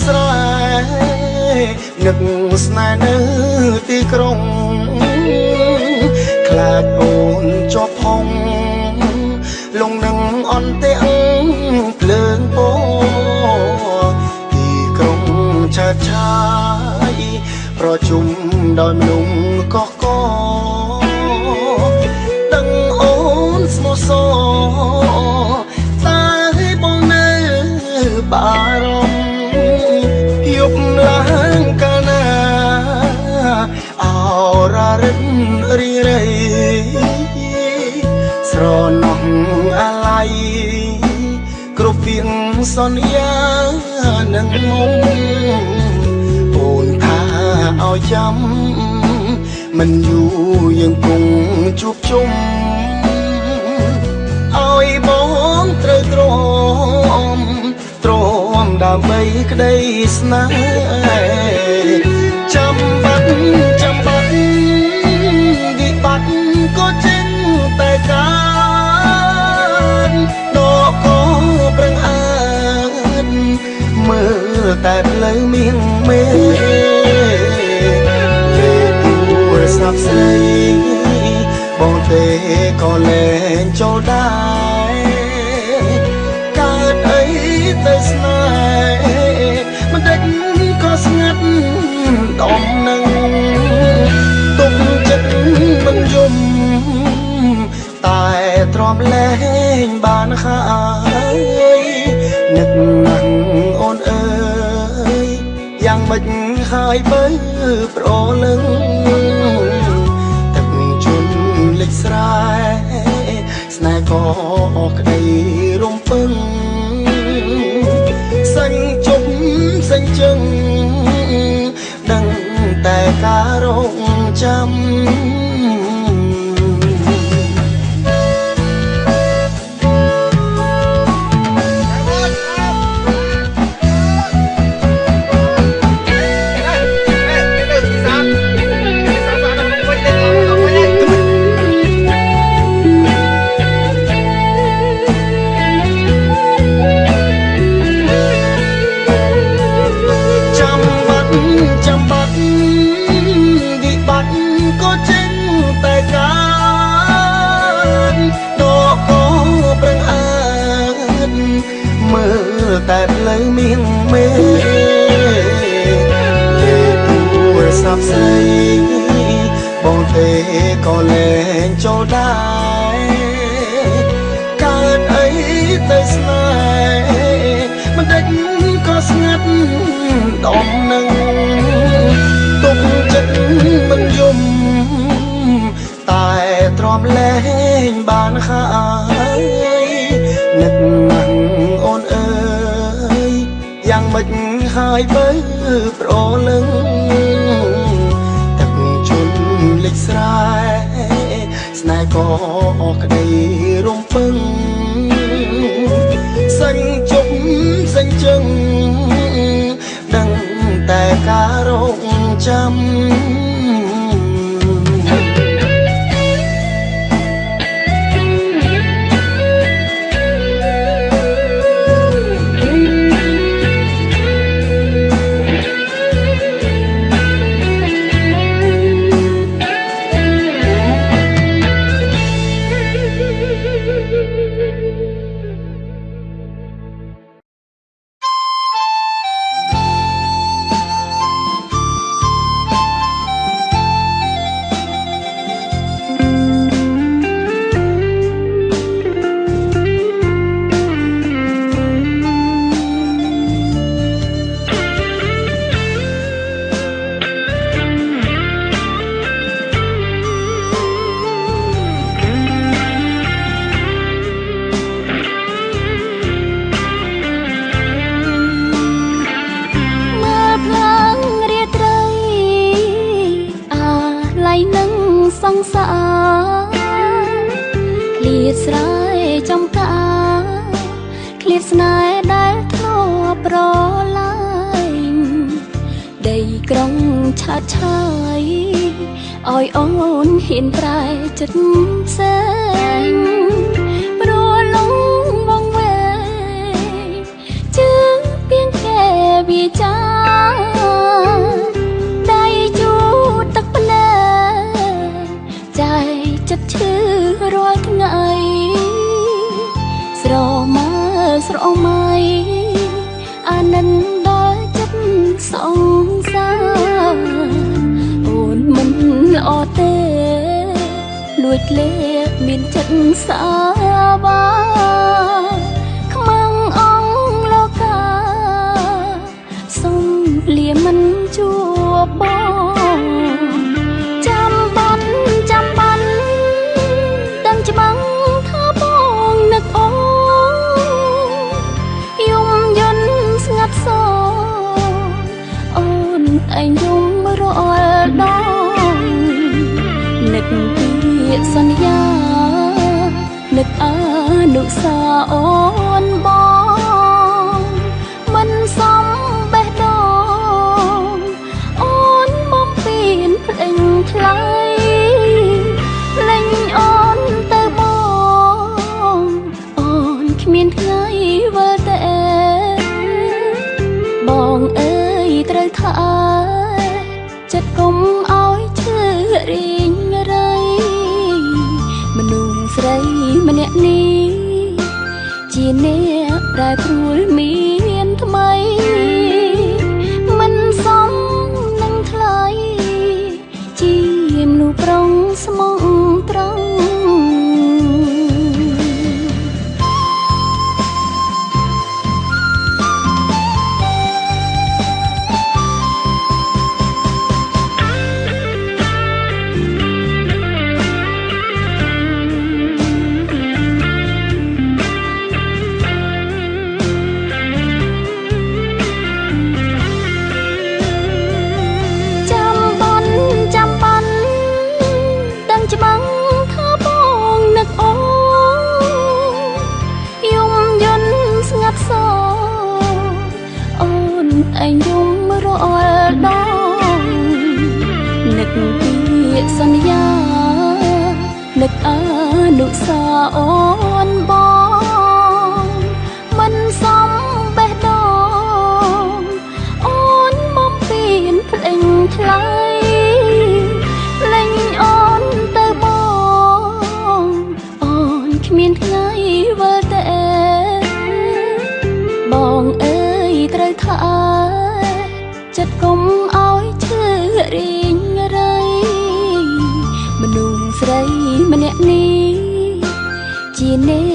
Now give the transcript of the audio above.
ស្រែនឹកស្នេហ៍នៅទីក្រុងខ្លាចអូនជាប់ផុងលងនឹងអន់ទាំងភ្លើងពណ៌ទីក្រុងឆើតឆាយប្រជុំដោយមនុស្សកកកដឹងអូនស្មោះសរតែបងនៅបារម្ភយប់ឡើងកាលណាអររិទ្ធរីរៃស្រណោះអាឡ័យគ្រប់ពីងសន្យានឹងមុំអូនថាឲ្យចាំមិនយូរយើងគង់ជួបជុំឲ្យបងត្រូវទ្រាំដើម្បីក្តីស្នេហ៍ចាំបាត់វិបត្តិក៏ចេញតែការដកក៏ប្រឹងអើតមើលតែផ្លូវមានមេទូរស័ព្ទស្រីបងទេក៏លែងចូលដែរកើតអីទៅស្នេហ៍មិនដេចក៏ស្ងាត់ដំនឹងទុកចិត្តមិនយំតែទ្រាំលែងបានហើយនឹកណាស់អូនអើយយ៉ាងម៉េចហើយបើប្រលឹងទឹកជន់លិចស្រែស្នេហ៍ក៏ក្តីរំពឹងសាញ់ជប់សាញ់ជឹងដឹងតែការរងចាំតែផ្លូវមានមេទូរស័ព្ទស្រីបងទេក៏លែងចូលដែរកើតអីទៅស្នេហ៍មិនដេចក៏ស្ងាត់ដំនឹងទុកចិត្តមិនយំតែទ្រាំលែងបានហើយនឹកណាស់អូនអើយយ៉ាងម៉េចហើយបើប្រលឹងទឹកជន់លិចស្រែស្នេហ៍ក៏ក្តីរំពឹងសាញ់ជប់សាញ់ជឹងដឹងតែការរងចាំឲ្យអូនហ៊ានប្រែចិត្តផ្សេងព្រោះលងបងវែងជើងពីងកែវា ចាដៃជូតទឹកភ្នែកใจចិត្តឈឺរាល់ថ្ងៃស្រមើស្រមៃអានិនដល់ចិត្តសង្សារអូនមិនល្អទេលួចលេបមានចិត្តសាបាខ្មាំងអងលោកាសុំលាមិនជួបបងចាំបានដឹងច្បាំងថាបងនឹកអូយំយន់ស្ងាត់សអូនឯងយំរាល់ដងនឹកពីសន្យានឹកអនុស្សាវរីយ៍អូនបងមិនសមបេះដូងអូនបំពេញភ្លេងថ្លៃលេងអូនទៅបងអូនគ្មានថ្ងៃវិលតែបងអើយត្រូវថាចិត្តកុំឲ្យឈឺរីងរៃមនុស្សស្រីម្នាក់នេះជាអ្នកដែលព្រួលមានថ្មីមិនសមនឹងថ្លៃជាមនុស្សប្រុងស្មោះត្រង់ច្បាំងថាបងនឹកអូយំយន់ស្ងាត់សអូនឯងយំរាល់ដងនឹកពីសន្យានឹកអនុស្សាវរីយ៍អូនបងមិនសមបេះដូងអូនបំពេញភ្លេងថ្លៃលេងអូនគ្មានថ្ងៃវិលតែបងអើយត្រូវថាចិត្តកុំឲ្យឈឺរីងរៃមនុស្សស្រីម្នាក់នេះជាអ្នក